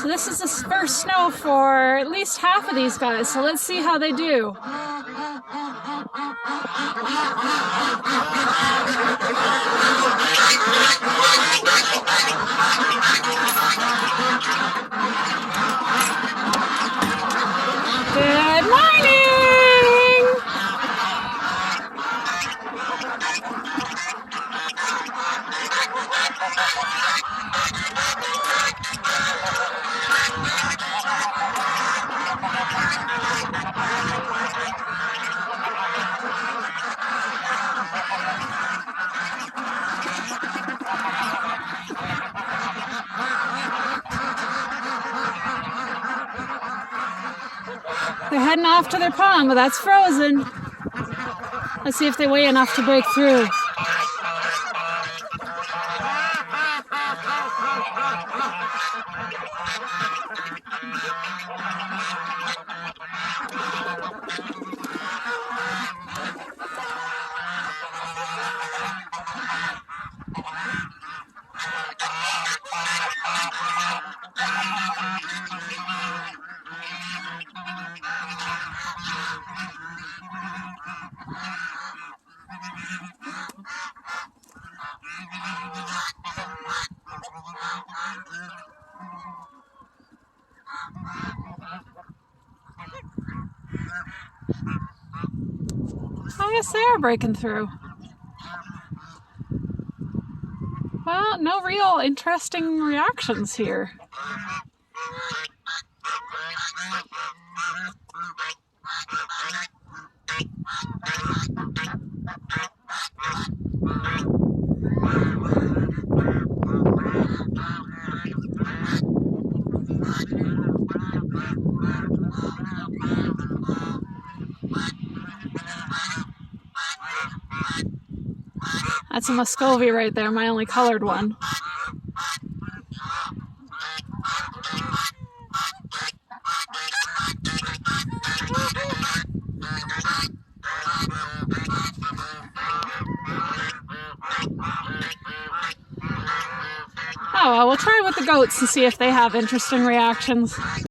So this is the first snow for at least half of these guys, so let's see how they do. Good morning! They're heading off to their pond, but that's frozen. Let's see if they weigh enough to break through. I guess they are breaking through. Well, no real interesting reactions here. That's a Muscovy right there, my only colored one. Oh, well, we'll try with the goats and see if they have interesting reactions.